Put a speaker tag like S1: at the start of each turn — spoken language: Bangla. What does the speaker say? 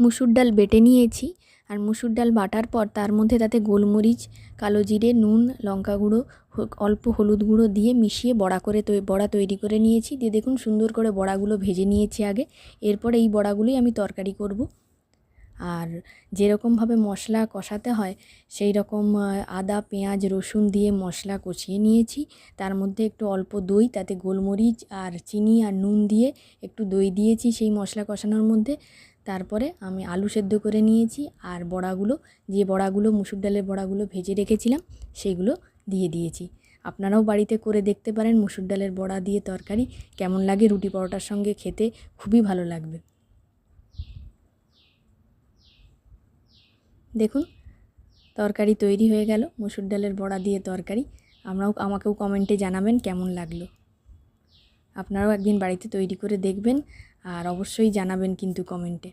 S1: মুসুর ডাল বেটে নিয়েছি। আর মুসুর ডাল বাটার পর তার মধ্যে তাতে গোলমরিচ, কালো জিরে, নুন, লঙ্কা গুঁড়ো, অল্প হলুদ গুঁড়ো দিয়ে মিশিয়ে বড়া তৈরি করে নিয়েছি। দিয়ে দেখুন সুন্দর করে বড়াগুলো ভেজে নিয়েছি আগে। এরপর এই বড়াগুলোই আমি তরকারি করব। আর যেরকমভাবে মশলা কষাতে হয় সেই রকম আদা, পেঁয়াজ, রসুন দিয়ে মশলা কষিয়ে নিয়েছি। তার মধ্যে একটু অল্প দই, তাতে গোলমরিচ আর চিনি আর নুন দিয়ে একটু দই দিয়েছি সেই মশলা কষানোর মধ্যে। তারপরে আমি আলু সেদ্ধ করে নিয়েছি আর বড়াগুলো মুসুর ডালের বড়াগুলো ভেজে রেখেছিলাম সেগুলো দিয়ে দিয়েছি। আপনারাও বাড়িতে করে দেখতে পারেন মুসুর ডালের বড়া দিয়ে তরকারি। কেমন লাগে রুটি পরোটার সঙ্গে খেতে খুবই ভালো লাগবে। দেখুন তরকারি তৈরি হয়ে গেল, মুসুর ডালের বড়া দিয়ে তরকারি। আমাকেও কমেন্টে জানাবেন কেমন লাগলো। আপনারাও একদিন বাড়িতে তৈরি করে দেখবেন আর অবশ্যই জানাবেন কিন্তু কমেন্টে।